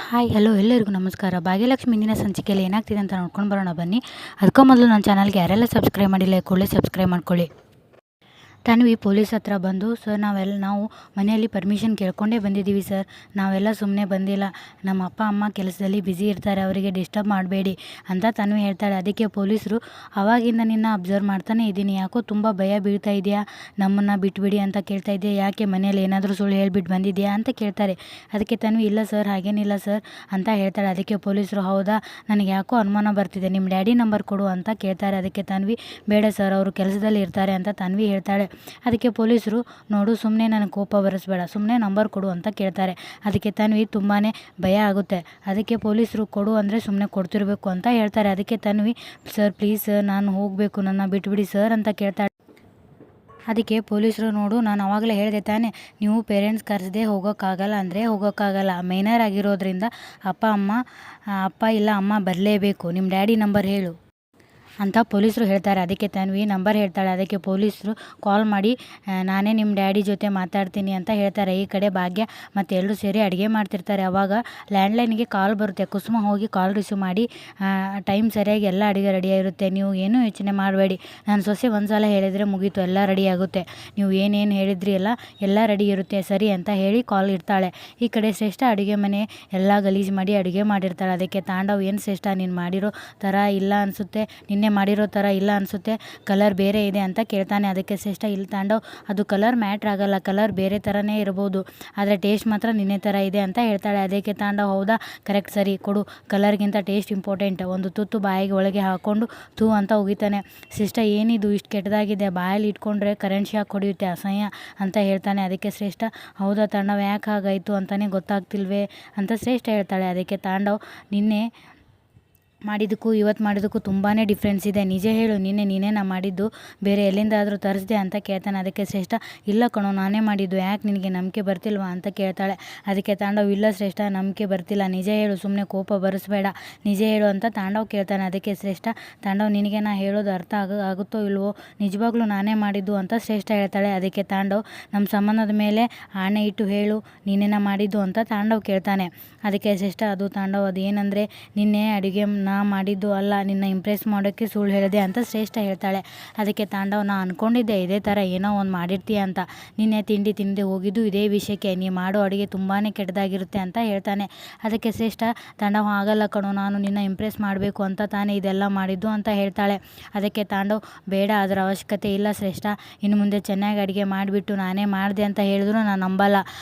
Hi hello ಎಲ್ಲರಿಗೂ ನಮಸ್ಕಾರ. ಭಾಗ್ಯಲಕ್ಷ್ಮಿ ಇಂದಿನ ಸಂಚಿಕೆಯಲ್ಲಿ ಏನಾಗ್ತಿದೆ ಅಂತ ನೋಡ್ಕೊಂಡು ಬರೋಣ ಬನ್ನಿ. ಅದಕ್ಕೂ ಮೊದಲು ನನ್ನ ಚಾನಲ್ಗೆ ಯಾರೆಲ್ಲ ಸಬ್ಸ್ಕ್ರೈಬ್ ಮಾಡಿಲ್ಲ ಕೂಡಲೇ ಸಬ್ಸ್ಕ್ರೈಬ್ ಮಾಡ್ಕೊಳ್ಳಿ. ತನ್ವಿ ಪೊಲೀಸ್ ಹತ್ರ ಬಂದು, ಸರ್ ನಾವು ಮನೆಯಲ್ಲಿ ಪರ್ಮಿಷನ್ ಕೇಳ್ಕೊಂಡೇ ಬಂದಿದ್ದೀವಿ ಸರ್, ನಾವೆಲ್ಲ ಸುಮ್ಮನೆ ಬಂದಿಲ್ಲ, ನಮ್ಮ ಅಪ್ಪ ಅಮ್ಮ ಕೆಲಸದಲ್ಲಿ ಬ್ಯುಸಿ ಇರ್ತಾರೆ, ಅವರಿಗೆ ಡಿಸ್ಟರ್ಬ್ ಮಾಡಬೇಡಿ ಅಂತ ತನ್ವಿ ಹೇಳ್ತಾಳೆ. ಅದಕ್ಕೆ ಪೊಲೀಸರು, ಅವಾಗಿಂದ ನಿನ್ನ ಅಬ್ಸರ್ವ್ ಮಾಡ್ತಾನೆ ಇದ್ದೀನಿ, ಯಾಕೋ ತುಂಬ ಭಯ ಬೀಳ್ತಾ ಇದೆಯಾ, ನಮ್ಮನ್ನು ಬಿಟ್ಬಿಡಿ ಅಂತ ಕೇಳ್ತಾ ಇದೆಯಾ, ಯಾಕೆ ಮನೆಯಲ್ಲಿ ಏನಾದರೂ ಸುಳ್ಳು ಹೇಳ್ಬಿಟ್ಟು ಬಂದಿದೆಯಾ ಅಂತ ಕೇಳ್ತಾರೆ. ಅದಕ್ಕೆ ತನ್ವಿ, ಇಲ್ಲ ಸರ್ ಹಾಗೇನಿಲ್ಲ ಸರ್ ಅಂತ ಹೇಳ್ತಾಳೆ. ಅದಕ್ಕೆ ಪೊಲೀಸರು, ಹೌದಾ, ನನಗೆ ಯಾಕೋ ಅನುಮಾನ ಬರ್ತಿದೆ, ನಿಮ್ಮ ಡ್ಯಾಡಿ ನಂಬರ್ ಕೊಡು ಅಂತ ಕೇಳ್ತಾರೆ. ಅದಕ್ಕೆ ತನ್ವಿ, ಬೇಡ ಸರ್ ಅವರು ಕೆಲಸದಲ್ಲಿ ಇರ್ತಾರೆ ಅಂತ ತನ್ವಿ ಹೇಳ್ತಾಳೆ. ಅದಕ್ಕೆ ಪೊಲೀಸರು, ನೋಡು ಸುಮ್ಮನೆ ನನಗೆ ಕೋಪ ಬರೆಸ್ಬೇಡ, ಸುಮ್ಮನೆ ನಂಬರ್ ಕೊಡು ಅಂತ ಕೇಳ್ತಾರೆ. ಅದಕ್ಕೆ ತನ್ವಿ ತುಂಬಾ ಭಯ ಆಗುತ್ತೆ. ಅದಕ್ಕೆ ಪೊಲೀಸರು, ಕೊಡು ಅಂದರೆ ಸುಮ್ಮನೆ ಕೊಡ್ತಿರ್ಬೇಕು ಅಂತ ಹೇಳ್ತಾರೆ. ಅದಕ್ಕೆ ತನ್ವಿ, ಸರ್ ಪ್ಲೀಸ್ ಸರ್ ನಾನು ಹೋಗಬೇಕು, ನನ್ನ ಬಿಟ್ಬಿಡಿ ಸರ್ ಅಂತ ಕೇಳ್ತಾಳೆ. ಅದಕ್ಕೆ ಪೊಲೀಸರು, ನೋಡು ನಾನು ಆವಾಗಲೇ ಹೇಳಿದೆ ತಾನೇ, ನೀವು ಪೇರೆಂಟ್ಸ್ ಕರೆಸದೆ ಹೋಗೋಕ್ಕಾಗಲ್ಲ ಅಂದರೆ ಹೋಗೋಕ್ಕಾಗಲ್ಲ, ಮೈನರ್ ಆಗಿರೋದ್ರಿಂದ ಅಪ್ಪ ಇಲ್ಲ ಅಮ್ಮ ಬರಲೇಬೇಕು, ನಿಮ್ಮ ಡ್ಯಾಡಿ ನಂಬರ್ ಹೇಳು ಅಂತ ಪೊಲೀಸರು ಹೇಳ್ತಾರೆ. ಅದಕ್ಕೆ ತನ್ವಿ ನಂಬರ್ ಹೇಳ್ತಾಳೆ. ಅದಕ್ಕೆ ಪೊಲೀಸರು ಕಾಲ್ ಮಾಡಿ, ನಾನೇ ನಿಮ್ಮ ಡ್ಯಾಡಿ ಜೊತೆ ಮಾತಾಡ್ತೀನಿ ಅಂತ ಹೇಳ್ತಾರೆ. ಈ ಕಡೆ ಭಾಗ್ಯ ಮತ್ತು ಎಲ್ಲರೂ ಸೇರಿ ಅಡುಗೆ ಮಾಡ್ತಿರ್ತಾರೆ. ಆವಾಗ ಲ್ಯಾಂಡ್ಲೈನ್ಗೆ ಕಾಲ್ ಬರುತ್ತೆ. ಕುಸುಮ ಹೋಗಿ ಕಾಲ್ ರಿಸೀವ್ ಮಾಡಿ, ಟೈಮ್ ಸರಿಯಾಗಿ ಎಲ್ಲ ಅಡುಗೆ ರೆಡಿಯಾಗಿರುತ್ತೆ, ನೀವು ಏನೂ ಯೋಚನೆ ಮಾಡಬೇಡಿ, ನಾನು ಸೊಸೆ ಒಂದು ಸಲ ಹೇಳಿದರೆ ಮುಗೀತು, ಎಲ್ಲ ರೆಡಿ ಆಗುತ್ತೆ, ನೀವು ಏನೇನು ಹೇಳಿದ್ರಿ ಎಲ್ಲ ರೆಡಿ ಇರುತ್ತೆ ಸರಿ ಅಂತ ಹೇಳಿ ಕಾಲ್ ಇಡ್ತಾಳೆ. ಈ ಕಡೆ ಶ್ರೇಷ್ಠ ಅಡುಗೆ ಮನೆ ಎಲ್ಲ ಗಲೀಜು ಮಾಡಿ ಅಡುಗೆ ಮಾಡಿರ್ತಾಳೆ. ಅದಕ್ಕೆ ತಾಂಡವ್, ಏನು ಶ್ರೇಷ್ಠ ನೀನು ಮಾಡಿರೋ ಥರ ಇಲ್ಲ ಅನಿಸುತ್ತೆ, ನಿನ್ನೆ ಮಾಡಿರೋ ಥರ ಇಲ್ಲ ಅನಿಸುತ್ತೆ, ಕಲರ್ ಬೇರೆ ಇದೆ ಅಂತ ಕೇಳ್ತಾನೆ. ಅದಕ್ಕೆ ಶ್ರೇಷ್ಠ, ಇಲ್ಲಿ ತಾಂಡವ್ ಅದು ಕಲರ್ ಮ್ಯಾಟ್ರ್ ಆಗಲ್ಲ, ಕಲರ್ ಬೇರೆ ಥರನೇ ಇರ್ಬೋದು, ಆದರೆ ಟೇಸ್ಟ್ ಮಾತ್ರ ನಿನ್ನೆ ಥರ ಇದೆ ಅಂತ ಹೇಳ್ತಾಳೆ. ಅದಕ್ಕೆ ತಾಂಡವ್, ಹೌದಾ ಕರೆಕ್ಟ್ ಸರಿ ಕೊಡು, ಕಲರ್ಗಿಂತ ಟೇಸ್ಟ್ ಇಂಪಾರ್ಟೆಂಟ್, ಒಂದು ತುತ್ತು ಬಾಯಿಗೆ ಒಳಗೆ ಹಾಕ್ಕೊಂಡು ಥೂ ಅಂತ ಉಗಿತಾನೆ. ಶ್ರೇಷ್ಠ, ಏನಿದು ಇಷ್ಟು ಕೆಟ್ಟದಾಗಿದೆ, ಬಾಯಲ್ಲಿ ಇಟ್ಕೊಂಡ್ರೆ ಕರೆಂಟ್ ಶಾಕ್ ಹೊಡೆಯುತ್ತೆ, ಅಸಹ್ಯ ಅಂತ ಹೇಳ್ತಾನೆ. ಅದಕ್ಕೆ ಶ್ರೇಷ್ಠ, ಹೌದಾ ತಾಂಡವ್ ಯಾಕೆ ಹಾಗಾಯಿತು ಅಂತಲೇ ಗೊತ್ತಾಗ್ತಿಲ್ವೇ ಅಂತ ಶ್ರೇಷ್ಠ ಹೇಳ್ತಾಳೆ. ಅದಕ್ಕೆ ತಾಂಡವ್, ನಿನ್ನೆ ಮಾಡಿದ್ದಕ್ಕೂ ಇವತ್ತು ಮಾಡಿದ್ದಕ್ಕೂ ತುಂಬಾ ಡಿಫ್ರೆನ್ಸ್ ಇದೆ, ನಿಜ ಹೇಳು, ನೀನೇನ ಮಾಡಿದ್ದು, ಬೇರೆ ಎಲ್ಲಿಂದಾದರೂ ತರಿಸ್ದೆ ಅಂತ ಕೇಳ್ತಾನೆ. ಅದಕ್ಕೆ ಶ್ರೇಷ್ಠ, ಇಲ್ಲ ಕಣೋ ನಾನೇ ಮಾಡಿದ್ದು, ಯಾಕೆ ನಿನಗೆ ನಂಬಿಕೆ ಬರ್ತಿಲ್ವಾ ಅಂತ ಕೇಳ್ತಾಳೆ. ಅದಕ್ಕೆ ತಾಂಡವ್, ಇಲ್ಲ ಶ್ರೇಷ್ಠ ನಂಬಿಕೆ ಬರ್ತಿಲ್ಲ, ನಿಜ ಹೇಳು, ಸುಮ್ಮನೆ ಕೋಪ ಬರೆಸ್ಬೇಡ, ನಿಜ ಹೇಳು ಅಂತ ತಾಂಡವ್ ಕೇಳ್ತಾನೆ. ಅದಕ್ಕೆ ಶ್ರೇಷ್ಠ, ತಾಂಡವ್ ನಿನಗೆ ನಾ ಹೇಳೋದು ಅರ್ಥ ಆಗುತ್ತೋ ಇಲ್ವೋ, ನಿಜವಾಗ್ಲೂ ನಾನೇ ಮಾಡಿದ್ದು ಅಂತ ಶ್ರೇಷ್ಠ ಹೇಳ್ತಾಳೆ. ಅದಕ್ಕೆ ತಾಂಡವ್, ನಮ್ಮ ಸಂಬಂಧದ ಮೇಲೆ ಆಣೆ ಇಟ್ಟು ಹೇಳು, ನೀನೇನ ಮಾಡಿದ್ದು ಅಂತ ತಾಂಡವ್ ಕೇಳ್ತಾನೆ. ಅದಕ್ಕೆ ಶ್ರೇಷ್ಠ, ಅದು ತಾಂಡವ್ ಅದೇನೆಂದರೆ, ನಿನ್ನೆ ಅಡುಗೆ ನಾ ಮಾಡಿದ್ದು ಅಲ್ಲ, ನಿನ್ನ ಇಂಪ್ರೆಸ್ ಮಾಡೋಕ್ಕೆ ಸುಳ್ಳು ಹೇಳಿದೆ ಅಂತ ಶ್ರೇಷ್ಠ ಹೇಳ್ತಾಳೆ. ಅದಕ್ಕೆ ತಾಂಡವ್, ನಾ ಅಂದ್ಕೊಂಡಿದ್ದೆ ಇದೇ ಥರ ಏನೋ ಒಂದು ಮಾಡಿರ್ತೀಯ ಅಂತ, ನಿನ್ನೆ ತಿಂಡಿ ಹೋಗಿದ್ದು ಇದೇ ವಿಷಯಕ್ಕೆ, ನೀ ಮಾಡೋ ಅಡುಗೆ ತುಂಬಾ ಕೆಟ್ಟದಾಗಿರುತ್ತೆ ಅಂತ ಹೇಳ್ತಾನೆ. ಅದಕ್ಕೆ ಶ್ರೇಷ್ಠ, ತಾಂಡವ್ ಆಗಲ್ಲ ಕಣೋ, ನಾನು ನಿನ್ನ ಇಂಪ್ರೆಸ್ ಮಾಡಬೇಕು ಅಂತ ತಾನೇ ಇದೆಲ್ಲ ಮಾಡಿದ್ದು ಅಂತ ಹೇಳ್ತಾಳೆ. ಅದಕ್ಕೆ ತಾಂಡವ್, ಬೇಡ ಅದರ ಅವಶ್ಯಕತೆ ಇಲ್ಲ ಶ್ರೇಷ್ಠ, ಇನ್ನು ಮುಂದೆ ಚೆನ್ನಾಗಿ ಅಡುಗೆ ಮಾಡಿಬಿಟ್ಟು ನಾನೇ ಮಾಡಿದೆ ಅಂತ ಹೇಳಿದ್ರು ನಾನು ನಂಬಲ್ಲ,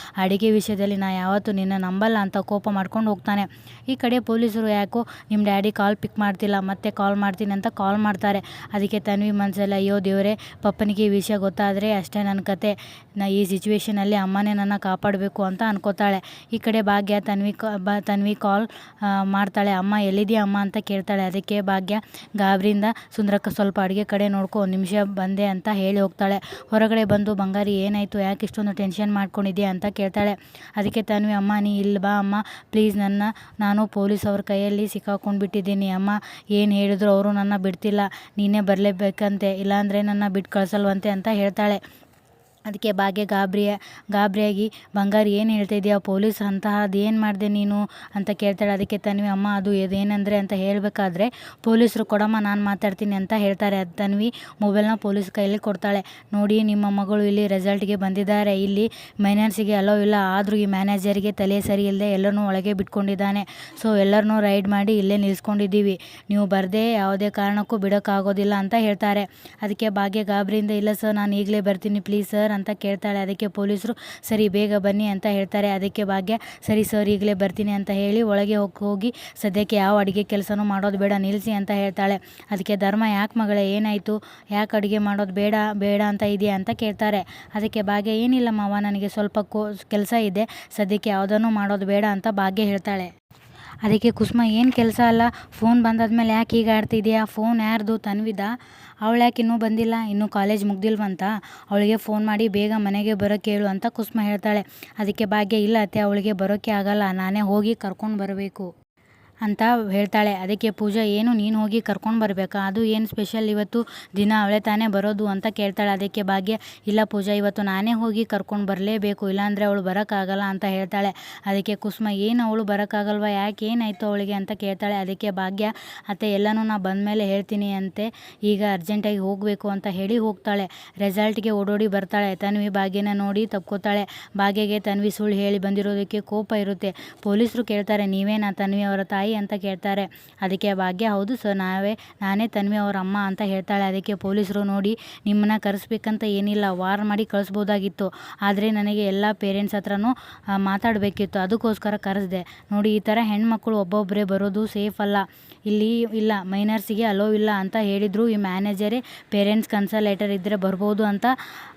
ಅಡುಗೆ ವಿಷಯದಲ್ಲಿ ನಾ ಯಾವತ್ತೂ ನಿನ್ನ ನಂಬಲ್ಲ ಅಂತ ಕೋಪ ಮಾಡ್ಕೊಂಡು ಹೋಗ್ತಾನೆ. ಈ ಕಡೆ ಪೊಲೀಸರು, ಯಾಕೋ ನಿಮ್ಮ ಡ್ಯಾಡಿ ಕಾಲ್ ಪಿಕ್ ಮಾಡ್ತಿಲ್ಲ, ಮತ್ತೆ ಕಾಲ್ ಮಾಡ್ತೀನಿ ಅಂತ ಕಾಲ್ ಮಾಡ್ತಾರೆ. ಅದಕ್ಕೆ ತನ್ವಿ ಮನಸ್ಸಲ್ಲಿ, ಅಯ್ಯೋ ದೇವರೇ, ಪಪ್ಪನಿಗೆ ಈ ವಿಷಯ ಗೊತ್ತಾದರೆ ಅಷ್ಟೇ ನನ್ನ ಕತೆ, ಈ ಸಿಚುವೇಷನಲ್ಲಿ ಅಮ್ಮನೇ ನನ್ನ ಕಾಪಾಡಬೇಕು ಅಂತ ಅನ್ಕೋತಾಳೆ. ಈ ಕಡೆ ಭಾಗ್ಯ ತನ್ವಿ ಕಾಲ್ ಮಾಡ್ತಾಳೆ. ಅಮ್ಮ ಎಲ್ಲಿದೆಯಾ ಅಮ್ಮ ಅಂತ ಕೇಳ್ತಾಳೆ. ಅದಕ್ಕೆ ಭಾಗ್ಯ ಗಾಬರಿಯಿಂದ, ಸುಂದರಕ್ಕ ಸ್ವಲ್ಪ ಅಡುಗೆ ಕಡೆ ನೋಡ್ಕೊ, ಒಂದು ನಿಮಿಷ ಬಂದೆ ಅಂತ ಹೇಳಿ ಹೋಗ್ತಾಳೆ. ಹೊರಗಡೆ ಬಂದು, ಬಂಗಾರಿ ಏನಾಯಿತು, ಯಾಕೆ ಇಷ್ಟೊಂದು ಟೆನ್ಷನ್ ಮಾಡ್ಕೊಂಡಿದ್ಯಾ ಅಂತ ಕೇಳ್ತಾಳೆ. ಅದಕ್ಕೆ ತನ್ವಿ, ಅಮ್ಮ ನೀ ಇಲ್ಲಿ ಬಾ ಅಮ್ಮ ಪ್ಲೀಸ್, ನಾನು ಪೊಲೀಸ್ ಅವ್ರ ಕೈಯಲ್ಲಿ ಸಿಕ್ಕಾಕೊಂಡ್ಬಿಟ್ಟಿದ್ದೀನಿ ಅಮ್ಮ, ಏನು ಹೇಳಿದ್ರು ಅವರು ನನ್ನ ಬಿಡ್ತಿಲ್ಲ, ನೀನೇ ಬರಲೇಬೇಕಂತೆ, ಇಲ್ಲಾಂದರೆ ನನ್ನ ಬಿಟ್ಟು ಕಳಿಸಲ್ವಂತೆ ಅಂತ ಹೇಳ್ತಾಳೆ. ಅದಕ್ಕೆ ಭಾಗ್ಯ ಗಾಬರಿಯಾಗಿ, ಬಂಗಾರಿ ಏನು ಹೇಳ್ತಾ ಇದೆಯಾ, ಪೊಲೀಸ್ ಅಂತಹದ್ದು ಏನು ಮಾಡಿದೆ ನೀನು ಅಂತ ಕೇಳ್ತಾಳೆ. ಅದಕ್ಕೆ ತನ್ವಿ, ಅಮ್ಮ ಅದು ಏನಂದರೆ ಅಂತ ಹೇಳಬೇಕಾದ್ರೆ ಪೊಲೀಸರು, ಕೊಡಮ್ಮ ನಾನು ಮಾತಾಡ್ತೀನಿ ಅಂತ ಹೇಳ್ತಾರೆ. ಅದು ತನ್ವಿ ಮೊಬೈಲ್ನ ಪೊಲೀಸ್ ಕೈಯಲ್ಲಿ ಕೊಡ್ತಾಳೆ. ನೋಡಿ, ನಿಮ್ಮ ಮಗಳು ಇಲ್ಲಿ ರೆಸಲ್ಟ್ಗೆ ಬಂದಿದ್ದಾರೆ, ಇಲ್ಲಿ ಮೈನರ್ಸಿಗೆ ಅಲೋ ಇಲ್ಲ, ಆದರೂ ಈ ಮ್ಯಾನೇಜರಿಗೆ ತಲೆ ಸರಿ ಇಲ್ಲದೆ ಎಲ್ಲರನ್ನೂ ಒಳಗೆ ಬಿಟ್ಕೊಂಡಿದ್ದಾನೆ, ಸೊ ಎಲ್ಲರನ್ನೂ ರೈಡ್ ಮಾಡಿ ಇಲ್ಲೇ ನಿಲ್ಲಿಸ್ಕೊಂಡಿದ್ದೀವಿ, ನೀವು ಬರದೆ ಯಾವುದೇ ಕಾರಣಕ್ಕೂ ಬಿಡೋಕ್ಕಾಗೋದಿಲ್ಲ ಅಂತ ಹೇಳ್ತಾರೆ. ಅದಕ್ಕೆ ಭಾಗ್ಯ ಗಾಬರಿಯಿಂದ, ಇಲ್ಲ ಸರ್ ನಾನು ಈಗಲೇ ಬರ್ತೀನಿ ಪ್ಲೀಸ್ ಸರ್ ಅಂತ ಕೇಳ್ತಾಳೆ. ಅದಕ್ಕೆ ಪೊಲೀಸರು, ಸರಿ ಬೇಗ ಬನ್ನಿ ಅಂತ ಹೇಳ್ತಾರೆ. ಅದಕ್ಕೆ ಭಾಗ್ಯ, ಸರಿ ಸರ್ ಈಗಲೇ ಬರ್ತೀನಿ ಅಂತ ಹೇಳಿ ಒಳಗೆ ಹೋಗಿ ಸದ್ಯಕ್ಕೆ ಯಾವ ಅಡುಗೆ ಕೆಲಸನೂ ಮಾಡೋದು ಬೇಡ, ನಿಲ್ಲಿಸಿ ಅಂತ ಹೇಳ್ತಾಳೆ. ಅದಕ್ಕೆ ಧರ್ಮ, ಯಾಕೆ ಮಗಳೇ ಏನಾಯಿತು, ಯಾಕೆ ಅಡುಗೆ ಮಾಡೋದು ಬೇಡ ಅಂತ ಇದೆಯಾ ಅಂತ ಕೇಳ್ತಾರೆ. ಅದಕ್ಕೆ ಭಾಗ್ಯ, ಏನಿಲ್ಲ ಮಾವ, ನನಗೆ ಸ್ವಲ್ಪ ಕೆಲಸ ಇದೆ, ಸದ್ಯಕ್ಕೆ ಯಾವುದನ್ನು ಮಾಡೋದು ಬೇಡ ಅಂತ ಭಾಗ್ಯ ಹೇಳ್ತಾಳೆ. ಅದಕ್ಕೆ ಕುಸುಮ, ಏನು ಕೆಲಸ ಅಲ್ಲ, ಫೋನ್ ಬಂದಾದ್ಮೇಲೆ ಯಾಕೆ ಈಗ ಆಡ್ತಿದ್ಯಾ, ಫೋನ್ ಯಾರ್ದು, ತನ್ವಿದ, ಅವಳು ಯಾಕೆ ಇನ್ನೂ ಬಂದಿಲ್ಲ, ಇನ್ನೂ ಕಾಲೇಜ್ ಮುಗ್ದಿಲ್ವಂತ, ಅವಳಿಗೆ ಫೋನ್ ಮಾಡಿ ಬೇಗ ಮನೆಗೆ ಬರೋಕ್ಕೆ ಹೇಳು ಅಂತ ಕುಸುಮ ಹೇಳ್ತಾಳೆ. ಅದಕ್ಕೆ ಭಾಗ್ಯ, ಇಲ್ಲ ಅತ್ತೆ ಅವಳಿಗೆ ಬರೋಕ್ಕೆ ಆಗಲ್ಲ, ನಾನೇ ಹೋಗಿ ಕರ್ಕೊಂಡು ಬರಬೇಕು ಅಂತ ಹೇಳ್ತಾಳೆ. ಅದಕ್ಕೆ ಪೂಜಾ ಏನು ನೀನು ಹೋಗಿ ಕರ್ಕೊಂಡು ಬರಬೇಕಾ, ಅದು ಏನು ಸ್ಪೆಷಲ್ ಇವತ್ತು ದಿನ ಅವಳೇ ತಾನೇ ಬರೋದು ಅಂತ ಕೇಳ್ತಾಳೆ. ಅದಕ್ಕೆ ಭಾಗ್ಯ ಇಲ್ಲ ಪೂಜಾ ಇವತ್ತು ನಾನೇ ಹೋಗಿ ಕರ್ಕೊಂಡು ಬರಲೇಬೇಕು, ಇಲ್ಲಾಂದರೆ ಅವಳು ಬರೋಕ್ಕಾಗಲ್ಲ ಅಂತ ಹೇಳ್ತಾಳೆ. ಅದಕ್ಕೆ ಕುಸುಮ ಏನು ಅವಳು ಬರೋಕ್ಕಾಗಲ್ವ, ಯಾಕೆ ಏನಾಯಿತು ಅವಳಿಗೆ ಅಂತ ಕೇಳ್ತಾಳೆ. ಅದಕ್ಕೆ ಭಾಗ್ಯ ಅತ್ತೆ ಎಲ್ಲನೂ ನಾ ಬಂದಮೇಲೆ ಹೇಳ್ತೀನಿ ಅಂತೆ, ಈಗ ಅರ್ಜೆಂಟಾಗಿ ಹೋಗಬೇಕು ಅಂತ ಹೇಳಿ ಹೋಗ್ತಾಳೆ. ರೆಸಾರ್ಟ್ಗೆ ಓಡೋಡಿ ಬರ್ತಾಳೆ. ತನ್ವಿ ಭಾಗ್ಯನ ನೋಡಿ ತಪ್ಕೋತಾಳೆ. ಭಾಗ್ಯಗೆ ತನ್ವಿ ಸುಳ್ಳು ಹೇಳಿ ಬಂದಿರೋದಕ್ಕೆ ಕೋಪ ಇರುತ್ತೆ. ಪೊಲೀಸರು ಕೇಳ್ತಾರೆ ನೀವೇನಾ ತನ್ವಿ ಅವರ ತಾಯಿ ಅಂತ ಕೇಳ್ತಾರೆ. ಅದಕ್ಕೆ ಭಾಗ್ಯ ಹೌದು ಸರ್ ನಾನೇ ತನ್ವಿ ಅವರ ಅಮ್ಮ ಅಂತ ಹೇಳ್ತಾಳೆ. ಅದಕ್ಕೆ ಪೊಲೀಸರು ನೋಡಿ ನಿಮ್ಮನ್ನ ಕರೆಸ್ಬೇಕಂತ ಏನಿಲ್ಲ, ವಾರ್ ಮಾಡಿ ಕಳಿಸ್ಬೋದಾಗಿತ್ತು, ಆದರೆ ನನಗೆ ಎಲ್ಲ ಪೇರೆಂಟ್ಸ್ ಹತ್ರನೂ ಮಾತಾಡಬೇಕಿತ್ತು, ಅದಕ್ಕೋಸ್ಕರ ಕರೆಸ್ದೆ. ನೋಡಿ ಈ ಥರ ಹೆಣ್ಮಕ್ಳು ಒಬ್ಬೊಬ್ಬರೇ ಬರೋದು ಸೇಫ್ ಅಲ್ಲ, ಇಲ್ಲಿ ಇಲ್ಲ ಮೈನರ್ಸಿಗೆ ಅಲೋ ಇಲ್ಲ ಅಂತ ಹೇಳಿದ್ರು. ಈ ಮ್ಯಾನೇಜರೇ ಪೇರೆಂಟ್ಸ್ ಕನ್ಸಲ್ ಲೆಟರ್ ಇದ್ದರೆ ಬರ್ಬೋದು ಅಂತ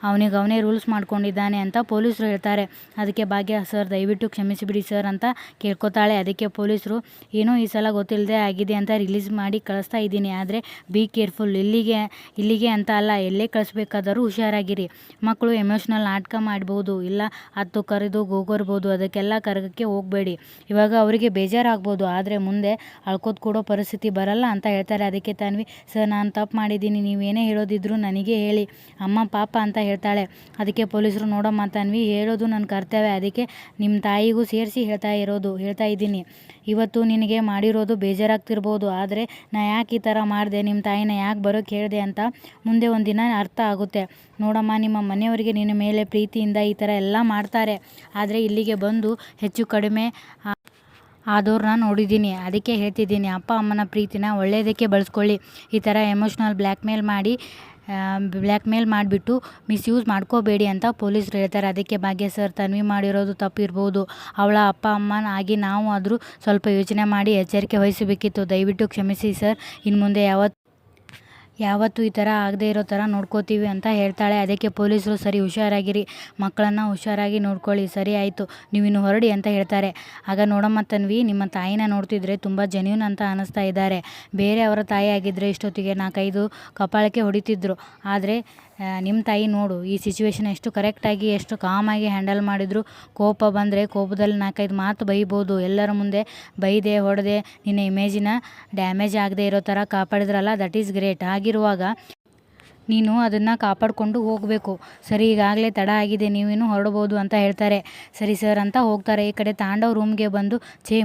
ಅವನೇ ರೂಲ್ಸ್ ಮಾಡ್ಕೊಂಡಿದ್ದಾನೆ ಅಂತ ಪೊಲೀಸರು ಹೇಳ್ತಾರೆ. ಅದಕ್ಕೆ ಭಾಗ್ಯ ಸರ್ ದಯವಿಟ್ಟು ಕ್ಷಮಿಸಿಬಿಡಿ ಸರ್ ಅಂತ ಕೇಳ್ಕೊತಾಳೆ. ಅದಕ್ಕೆ ಪೊಲೀಸರು ಏನೋ ಈ ಸಲ ಗೊತ್ತಿಲ್ಲದೆ ಆಗಿದೆ ಅಂತ ರಿಲೀಸ್ ಮಾಡಿ ಕಳಿಸ್ತಾ ಇದ್ದೀನಿ, ಆದರೆ ಬಿ ಕೇರ್ಫುಲ್, ಇಲ್ಲಿಗೆ ಅಂತ ಅಲ್ಲ, ಎಲ್ಲೇ ಕಳಿಸ್ಬೇಕಾದರೂ ಹುಷಾರಾಗಿರಿ. ಮಕ್ಕಳು ಎಮೋಷ್ನಲ್ ನಾಟಕ ಮಾಡ್ಬೋದು, ಇಲ್ಲ ಹತ್ತು ಕರೆದು ಹೋಗೋರ್ಬೋದು, ಅದಕ್ಕೆಲ್ಲ ಕರಗಕ್ಕೆ ಹೋಗಬೇಡಿ. ಇವಾಗ ಅವರಿಗೆ ಬೇಜಾರಾಗ್ಬೋದು, ಆದರೆ ಮುಂದೆ ಅಳ್ಕೋದು ಕೊಡೋ ಪರಿಸ್ಥಿತಿ ಬರಲ್ಲ ಅಂತ ಹೇಳ್ತಾರೆ. ಅದಕ್ಕೆ ತನ್ವಿ ಸರ್ ನಾನು ತಪ್ಪು ಮಾಡಿದ್ದೀನಿ, ನೀವೇನೇ ಹೇಳೋದಿದ್ರು ನನಗೆ ಹೇಳಿ ಅಮ್ಮ ಪಾಪ ಅಂತ ಹೇಳ್ತಾಳೆ. ಅದಕ್ಕೆ ಪೊಲೀಸರು ನೋಡಮ್ಮ ತನ್ವಿ ಹೇಳೋದು ನನ್ನ ಕರ್ತವ್ಯ, ಅದಕ್ಕೆ ನಿಮ್ಮ ತಾಯಿಗೂ ಸೇರಿಸಿ ಹೇಳ್ತಾ ಇದ್ದೀನಿ. ಇವತ್ತು ನಿನಗೆ ಮಾಡಿರೋದು ಬೇಜಾರಾಗ್ತಿರ್ಬೋದು, ಆದರೆ ನಾ ಯಾಕೆ ಈ ಥರ ಮಾಡಿದೆ, ನಿಮ್ಮ ತಾಯಿನ ಯಾಕೆ ಬರೋಕ್ಕೆ ಹೇಳಿದೆ ಅಂತ ಮುಂದೆ ಒಂದಿನ ಅರ್ಥ ಆಗುತ್ತೆ. ನೋಡಮ್ಮ ನಿಮ್ಮ ಮನೆಯವರಿಗೆ ನಿನ್ನ ಮೇಲೆ ಪ್ರೀತಿಯಿಂದ ಈ ಥರ ಎಲ್ಲ ಮಾಡ್ತಾರೆ, ಆದರೆ ಇಲ್ಲಿಗೆ ಬಂದು ಹೆಚ್ಚು ಕಡಿಮೆ ಆದವ್ರನ್ನ ನೋಡಿದ್ದೀನಿ, ಅದಕ್ಕೆ ಹೇಳ್ತಿದ್ದೀನಿ ಅಪ್ಪ ಅಮ್ಮನ ಪ್ರೀತಿನ ಒಳ್ಳೆಯದಕ್ಕೆ ಬಳಸ್ಕೊಳ್ಳಿ. ಈ ಥರ ಎಮೋಷ್ನಲ್ ಬ್ಲ್ಯಾಕ್ ಮೇಲ್ ಮಾಡಿಬಿಟ್ಟು ಮಿಸ್ಯೂಸ್ ಮಾಡ್ಕೋಬೇಡಿ ಅಂತ ಪೊಲೀಸರು ಹೇಳ್ತಾರೆ. ಅದಕ್ಕೆ ಭಾಗ್ಯ ಸರ್ ತನ್ವಿ ಮಾಡಿರೋದು ತಪ್ಪಿರ್ಬೋದು, ಅವಳ ಅಪ್ಪ ಅಮ್ಮನ ಆಗಿ ನಾವು ಆದರೂ ಸ್ವಲ್ಪ ಯೋಚನೆ ಮಾಡಿ ಎಚ್ಚರಿಕೆ ವಹಿಸಬೇಕಿತ್ತು, ದಯವಿಟ್ಟು ಕ್ಷಮಿಸಿ ಸರ್, ಇನ್ನು ಮುಂದೆ ಯಾವತ್ತೂ ಈ ಥರ ಆಗದೆ ಇರೋ ಥರ ನೋಡ್ಕೋತೀವಿ ಅಂತ ಹೇಳ್ತಾಳೆ. ಅದಕ್ಕೆ ಪೊಲೀಸರು ಸರಿ ಹುಷಾರಾಗಿರಿ, ಮಕ್ಕಳನ್ನು ಹುಷಾರಾಗಿ ನೋಡ್ಕೊಳ್ಳಿ, ಸರಿ ಆಯಿತು ನೀವಿನ್ನು ಹೊರಡಿ ಅಂತ ಹೇಳ್ತಾರೆ. ಆಗ ನೋಡಮ್ಮ ತನ್ವಿ ನಿಮ್ಮ ತಾಯಿನ ನೋಡ್ತಿದ್ರೆ ತುಂಬ ಜೆನ್ಯೂನ್ ಅಂತ ಅನ್ನಿಸ್ತಾ ಇದ್ದಾರೆ, ಬೇರೆ ಅವರ ತಾಯಿ ಆಗಿದ್ದರೆ ಇಷ್ಟೊತ್ತಿಗೆ 4-5 ಕಪಾಳಕ್ಕೆ ಹೊಡಿತಿದ್ರು, ಆದರೆ ನಿಮ್ಮ ತಾಯಿ ನೋಡು ಈ ಸಿಚುವೇಶನ್ ಎಷ್ಟು ಕರೆಕ್ಟಾಗಿ ಎಷ್ಟು ಕಾಮಾಗಿ ಹ್ಯಾಂಡಲ್ ಮಾಡಿದ್ರು. ಕೋಪ ಬಂದರೆ ಕೋಪದಲ್ಲಿ 4-5 ಮಾತು ಬೈಬೋದು, ಎಲ್ಲರ ಮುಂದೆ ಬೈದೆ ಹೊಡೆದೆ ನಿನ್ನ ಇಮೇಜಿನ ಡ್ಯಾಮೇಜ್ ಆಗದೆ ಇರೋ ಥರ ಕಾಪಾಡಿದ್ರಲ್ಲ, ದಟ್ ಈಸ್ ಗ್ರೇಟ್. ಆಗಿರುವಾಗ ನೀನು ಅದನ್ನು ಕಾಪಾಡಿಕೊಂಡು ಹೋಗಬೇಕು. ಸರಿ ಈಗಾಗಲೇ ತಡ ಆಗಿದೆ, ನೀವೇನು ಹೊರಡ್ಬೋದು ಅಂತ ಹೇಳ್ತಾರೆ. ಸರಿ ಸರ್ ಅಂತ ಹೋಗ್ತಾರೆ. ಈ ಕಡೆ ತಾಂಡವ್ ರೂಮ್ಗೆ ಬಂದು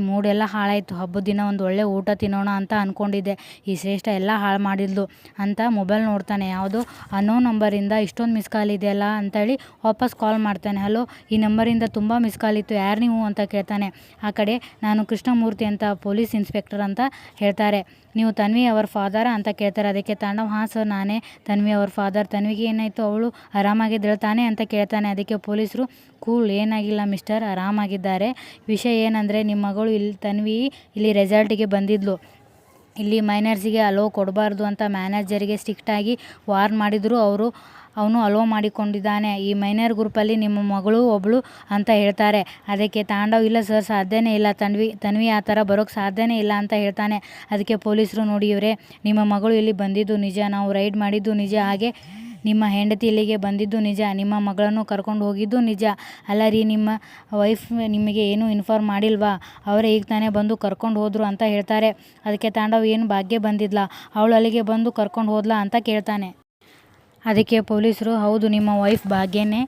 ಮೂಡೆಲ್ಲ ಹಾಳಾಯಿತು, ಹಬ್ಬದ ದಿನ ಒಂದು ಒಳ್ಳೆ ಊಟ ತಿನ್ನೋಣ ಅಂತ ಅಂದ್ಕೊಂಡಿದ್ದೆ, ಈ ಶ್ರೇಷ್ಠ ಎಲ್ಲ ಹಾಳು ಮಾಡಿದ್ಲು ಅಂತ ಮೊಬೈಲ್ ನೋಡ್ತಾನೆ. ಯಾವುದೋ ಅನ್ನೋನ್ ನಂಬರಿಂದ ಇಷ್ಟೊಂದು ಮಿಸ್ ಕಾಲ್ ಇದೆಯಲ್ಲ ಅಂತೇಳಿ ವಾಪಸ್ ಕಾಲ್ ಮಾಡ್ತಾನೆ. ಹಲೋ ಈ ನಂಬರಿಂದ ತುಂಬ ಮಿಸ್ ಕಾಲ್ ಇತ್ತು, ಯಾರು ನೀವು ಅಂತ ಕೇಳ್ತಾನೆ. ಆ ಕಡೆ ನಾನು ಕೃಷ್ಣಮೂರ್ತಿ ಅಂತ ಪೊಲೀಸ್ ಇನ್ಸ್ಪೆಕ್ಟರ್ ಅಂತ ಹೇಳ್ತಾರೆ. ನೀವು ತನ್ವಿ ಅವರ ಫಾದರ ಅಂತ ಕೇಳ್ತಾರೆ. ಅದಕ್ಕೆ ತಾಂಡವ್ ಹಾಂ ಸರ್ ನಾನೇ ತನ್ವಿ ಅವ್ರ ಫಾದರ್, ತನ್ವಿಗೆ ಏನಾಯಿತು ಅವಳು ಆರಾಮಾಗಿದ್ದಾಳೆ ತಾನೆ ಅಂತ ಕೇಳ್ತಾನೆ. ಅದಕ್ಕೆ ಪೊಲೀಸರು ಕೂಲ್ ಏನಾಗಿಲ್ಲ ಮಿಸ್ಟರ್, ಆರಾಮಾಗಿದ್ದಾರೆ. ವಿಷಯ ಏನಂದರೆ ನಿಮ್ಮ ಮಗಳು ತನ್ವಿ ಇಲ್ಲಿ ರೆಸಾರ್ಟಿಗೆ ಬಂದಿದ್ಲು, ಇಲ್ಲಿ ಮೈನರ್ಸಿಗೆ ಅಲೋ ಕೊಡಬಾರ್ದು ಅಂತ ಮ್ಯಾನೇಜರಿಗೆ ಸ್ಟ್ರಿಕ್ಟಾಗಿ ವಾರ್ನ್ ಮಾಡಿದ್ರು, ಅವನು ಅಲೋ ಮಾಡಿಕೊಂಡಿದ್ದಾನೆ. ಈ ಮೈನರ್ ಗ್ರೂಪಲ್ಲಿ ನಿಮ್ಮ ಮಗಳು ಒಬ್ಬಳು ಅಂತ ಹೇಳ್ತಾರೆ. ಅದಕ್ಕೆ ತಾಂಡವ್ ಇಲ್ಲ ಸರ್ ಸಾಧ್ಯನೇ ಇಲ್ಲ, ತನ್ವಿ ಆ ಥರ ಬರೋಕ್ಕೆ ಸಾಧ್ಯನೇ ಇಲ್ಲ ಅಂತ ಹೇಳ್ತಾನೆ. ಅದಕ್ಕೆ ಪೊಲೀಸರು ನೋಡಿ ಇವರೇ ನಿಮ್ಮ ಮಗಳು ಇಲ್ಲಿ ಬಂದಿದ್ದು ನಿಜ, ನಾವು ರೈಡ್ ಮಾಡಿದ್ದು ನಿಜ, ಹಾಗೆ ನಿಮ್ಮ ಹೆಂಡತಿ ಇಲ್ಲಿಗೆ ಬಂದಿದ್ದು ನಿಜ, ನಿಮ್ಮ ಮಗಳನ್ನು ಕರ್ಕೊಂಡು ಹೋಗಿದ್ದು ನಿಜ. ಅಲ್ಲ ರೀ ನಿಮ್ಮ ವೈಫ್ ನಿಮಗೆ ಏನೂ ಇನ್ಫಾರ್ಮ್ ಮಾಡಿಲ್ವಾ, ಅವರೇ ಈಗ ತಾನೇ ಬಂದು ಕರ್ಕೊಂಡು ಹೋದರು ಅಂತ ಹೇಳ್ತಾರೆ. ಅದಕ್ಕೆ ತಾಂಡವ್ ಏನು ಭಾಗ್ಯ ಬಂದಿದ್ಲ, ಅವಳು ಅಲ್ಲಿಗೆ ಬಂದು ಕರ್ಕೊಂಡು ಹೋದ್ಲಾ ಅಂತ ಕೇಳ್ತಾನೆ. ಅದಕ್ಕೆ ಪೊಲೀಸರು ಹೌದು ನಿಮ್ಮ ವೈಫ್ ಭಾಗ್ಯನೇ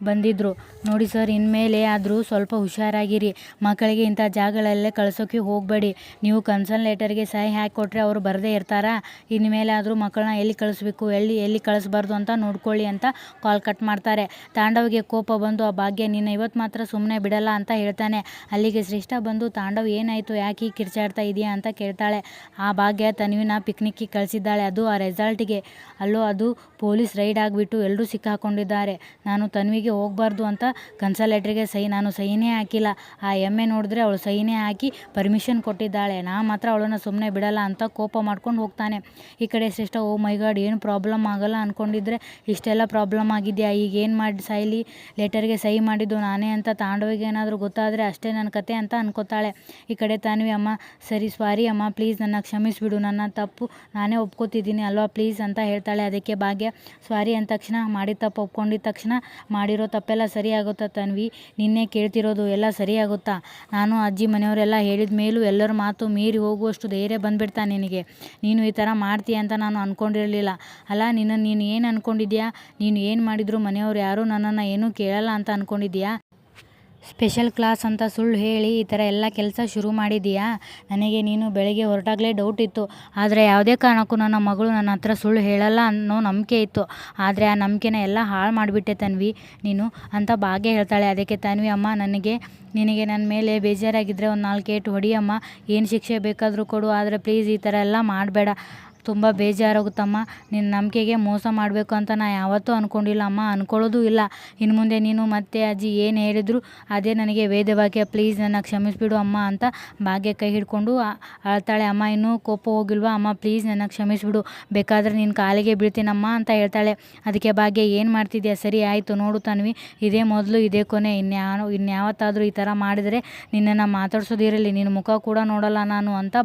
ಬಂದಿದ್ದರು. ನೋಡಿ ಸರ್ ಇನ್ಮೇಲೆ ಆದರೂ ಸ್ವಲ್ಪ ಹುಷಾರಾಗಿರಿ, ಮಕ್ಕಳಿಗೆ ಇಂಥ ಜಾಗಗಳಲ್ಲೇ ಕಳ್ಸೋಕ್ಕೆ ಹೋಗಬೇಡಿ. ನೀವು ಕನ್ಸರ್ನ್ ಲೆಟರ್ಗೆ ಸಹಿ ಹಾಕಿಕೊಟ್ರೆ ಅವರು ಬರದೇ ಇರ್ತಾರಾ, ಇನ್ಮೇಲೆ ಆದರೂ ಮಕ್ಕಳನ್ನ ಎಲ್ಲಿ ಕಳಿಸ್ಬೇಕು ಎಲ್ಲಿ ಕಳಿಸ್ಬಾರ್ದು ಅಂತ ನೋಡ್ಕೊಳ್ಳಿ ಅಂತ ಕಾಲ್ ಕಟ್ ಮಾಡ್ತಾರೆ. ತಾಂಡವ್ಗೆ ಕೋಪ ಬಂದು ಆ ಭಾಗ್ಯ ನಿನ್ನ ಇವತ್ತು ಮಾತ್ರ ಸುಮ್ಮನೆ ಬಿಡಲ್ಲ ಅಂತ ಹೇಳ್ತಾನೆ. ಅಲ್ಲಿಗೆ ಶ್ರೇಷ್ಠ ಬಂದು ತಾಂಡವ್ ಏನಾಯಿತು ಯಾಕೆ ಹೀಗೆ ಕಿರ್ಚಾಡ್ತಾ ಇದೆಯಾ ಅಂತ ಕೇಳ್ತಾಳೆ. ಆ ಭಾಗ್ಯ ತನ್ವಿನ ಪಿಕ್ನಿಕ್ಗೆ ಕಳಿಸಿದ್ದಾಳೆ, ಅದು ಆ ರೆಸಾರ್ಟಿಗೆ. ಅಲ್ಲೋ ಅದು ಪೊಲೀಸ್ ರೈಡ್ ಆಗಿಬಿಟ್ಟು ಎಲ್ಲರೂ ಸಿಕ್ಕಾಕೊಂಡಿದ್ದಾರೆ. ನಾನು ತನ್ವಿಗೆ ಹೋಗಬಾರ್ದು ಅಂತ ಕನ್ಸಲ್ ಲೆಟ್ರಿಗೆ ನಾನು ಸಹಿನೇ ಹಾಕಿಲ್ಲ, ಆ ಎಮ್ಮೆ ನೋಡಿದ್ರೆ ಅವಳು ಸಹಿನೇ ಹಾಕಿ ಪರ್ಮಿಷನ್ ಕೊಟ್ಟಿದ್ದಾಳೆ, ನಾ ಮಾತ್ರ ಅವಳನ್ನು ಸುಮ್ಮನೆ ಬಿಡಲ್ಲ ಅಂತ ಕೋಪ ಮಾಡ್ಕೊಂಡು ಹೋಗ್ತಾನೆ. ಈ ಕಡೆ ಶ್ರೇಷ್ಠ ಓ ಮೈ ಗಾಡ್ ಏನು ಪ್ರಾಬ್ಲಮ್ ಆಗಲ್ಲ ಅಂದ್ಕೊಂಡಿದ್ರೆ ಇಷ್ಟೆಲ್ಲ ಪ್ರಾಬ್ಲಮ್ ಆಗಿದೆಯಾ, ಈಗ ಏನು ಮಾಡಿ ಸಾಯ್ಲಿ, ಲೆಟರ್ಗೆ ಸಹಿ ಮಾಡಿದ್ದು ನಾನೇ ಅಂತ ತಾಂಡವಿಗೆ ಏನಾದರೂ ಗೊತ್ತಾದರೆ ಅಷ್ಟೇ ನನ್ನ ಕತೆ ಅಂತ ಅನ್ಕೋತಾಳೆ. ಈ ಕಡೆ ತಾನ್ವಿ ಅಮ್ಮ ಸರಿ ಸಾರಿ ಅಮ್ಮ ಪ್ಲೀಸ್ ನನ್ನ ಕ್ಷಮಿಸಿಬಿಡು, ನನ್ನ ತಪ್ಪು ನಾನೇ ಒಪ್ಕೋತಿದ್ದೀನಿ ಅಲ್ವಾ ಪ್ಲೀಸ್ ಅಂತ ಹೇಳ್ತಾಳೆ. ಅದಕ್ಕೆ ಭಾಗ್ಯ ಸಾರಿ ಅಂದ ತಕ್ಷಣ ಮಾಡಿದ ತಪ್ಪು ಒಪ್ಕೊಂಡಿದ್ದ ತಕ್ಷಣ ಮಾಡಿರೋ ಮಾಡಿರೋ ತಪ್ಪೆಲ್ಲ ಸರಿ ಆಗುತ್ತಾ ತನ್ವಿ? ನಿನ್ನೆ ಕೇಳ್ತಿರೋದು ಎಲ್ಲ ಸರಿ ಆಗುತ್ತಾ? ನಾನು ಅಜ್ಜಿ ಮನೆಯವರೆಲ್ಲ ಹೇಳಿದ ಮೇಲೂ ಎಲ್ಲರ ಮಾತು ಮೀರಿ ಹೋಗುವಷ್ಟು ಧೈರ್ಯ ಬಂದ್ಬಿಡ್ತಾ ನಿನಗೆ? ನೀನು ಈ ಥರ ಮಾಡ್ತೀಯ ಅಂತ ನಾನು ಅಂದ್ಕೊಂಡಿರಲಿಲ್ಲ. ಅಲ್ಲ, ನೀನು ಏನು ಅಂದ್ಕೊಂಡಿದ್ಯಾ? ನೀನು ಏನು ಮಾಡಿದ್ರು ಮನೆಯವ್ರು ಯಾರೂ ನನ್ನನ್ನು ಏನೂ ಕೇಳಲ್ಲ ಅಂತ ಅಂದ್ಕೊಂಡಿದ್ಯಾ? ಸ್ಪೆಷಲ್ ಕ್ಲಾಸ್ ಅಂತ ಸುಳ್ಳು ಹೇಳಿ ಈ ಥರ ಎಲ್ಲ ಕೆಲಸ ಶುರು ಮಾಡಿದೀಯಾ? ನನಗೆ ನೀನು ಬೆಳಗ್ಗೆ ಹೊರಟಾಗಲೇ ಡೌಟ್ ಇತ್ತು. ಆದರೆ ಯಾವುದೇ ಕಾರಣಕ್ಕೂ ನನ್ನ ಮಗಳು ನನ್ನ ಹತ್ರ ಸುಳ್ಳು ಹೇಳಲ್ಲ ಅನ್ನೋ ನಂಬಿಕೆ ಇತ್ತು. ಆದರೆ ಆ ನಂಬಿಕೆನ ಎಲ್ಲ ಹಾಳು ಮಾಡಿಬಿಟ್ಟೆ ತನ್ವಿ ನೀನು ಅಂತ ಭಾಗ್ಯ ಹೇಳ್ತಾಳೆ. ಅದಕ್ಕೆ ತನ್ವಿ, ಅಮ್ಮ ನಿನಗೆ ನನ್ನ ಮೇಲೆ ಬೇಜಾರಾಗಿದ್ದರೆ ಒಂದು 4 ಏಟು ಹೊಡಿಯಮ್ಮ, ಏನು ಶಿಕ್ಷೆ ಬೇಕಾದರೂ ಕೊಡು, ಆದರೆ ಪ್ಲೀಸ್ ಈ ಥರ ಎಲ್ಲ ಮಾಡಬೇಡ. ತುಂಬ ಬೇಜಾರಾಗುತ್ತಮ್ಮ. ನಿನ್ನ ನಂಬಿಕೆಗೆ ಮೋಸ ಮಾಡಬೇಕು ಅಂತ ನಾನು ಯಾವತ್ತೂ ಅಂದ್ಕೊಂಡಿಲ್ಲ ಅಮ್ಮ, ಅಂದ್ಕೊಳ್ಳೋದು ಇಲ್ಲ. ಇನ್ನು ಮುಂದೆ ನೀನು ಮತ್ತೆ ಅಜ್ಜಿ ಏನು ಹೇಳಿದ್ರು ಅದೇ ನನಗೆ ವೇದವಾಕ್ಯ. ಪ್ಲೀಸ್ ನನ್ನ ಕ್ಷಮಿಸಿಬಿಡು ಅಮ್ಮ ಅಂತ ಭಾಗ್ಯ ಕೈ ಹಿಡ್ಕೊಂಡು ಅಳ್ತಾಳೆ. ಅಮ್ಮ ಇನ್ನೂ ಕೋಪ ಹೋಗಿಲ್ವಾ? ಅಮ್ಮ ಪ್ಲೀಸ್ ನನ್ನ ಕ್ಷಮಿಸಿಬಿಡು, ಬೇಕಾದರೆ ನಿನ್ನ ಕಾಲಿಗೆ ಬೀಳ್ತೀನಮ್ಮ ಅಂತ ಹೇಳ್ತಾಳೆ. ಅದಕ್ಕೆ ಭಾಗ್ಯ, ಏನು ಮಾಡ್ತಿದ್ಯಾ? ಸರಿ ಆಯಿತು ನೋಡು ತನ್ವಿ, ಇದೇ ಮೊದಲು ಇದೇ ಕೊನೆ. ಇನ್ಯಾವತ್ತಾದರೂ ಈ ಥರ ಮಾಡಿದರೆ ನಿನ್ನನ್ನು ಮಾತಾಡ್ಸೋದಿರಲಿ, ನಿನ್ನ ಮುಖ ಕೂಡ ನೋಡಲ್ಲ ನಾನು ಅಂತ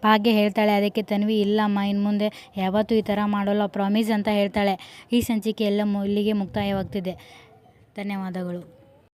ಭಾಗ್ಯ ಹೇಳ್ತಾಳೆ. ಅದಕ್ಕೆ ತನ್ವಿ, ಇಲ್ಲಮ್ಮ, ಇನ್ನು ಮುಂದೆ ಯಾವತ್ತೂ ಈ ಥರ ಮಾಡೋಲ್ಲ, ಪ್ರಾಮಿಸ್ ಅಂತ ಹೇಳ್ತಾಳೆ. ಈ ಸಂಚಿಕೆ ಇಲ್ಲಿಗೆ ಮುಕ್ತಾಯವಾಗ್ತಿದೆ. ಧನ್ಯವಾದಗಳು.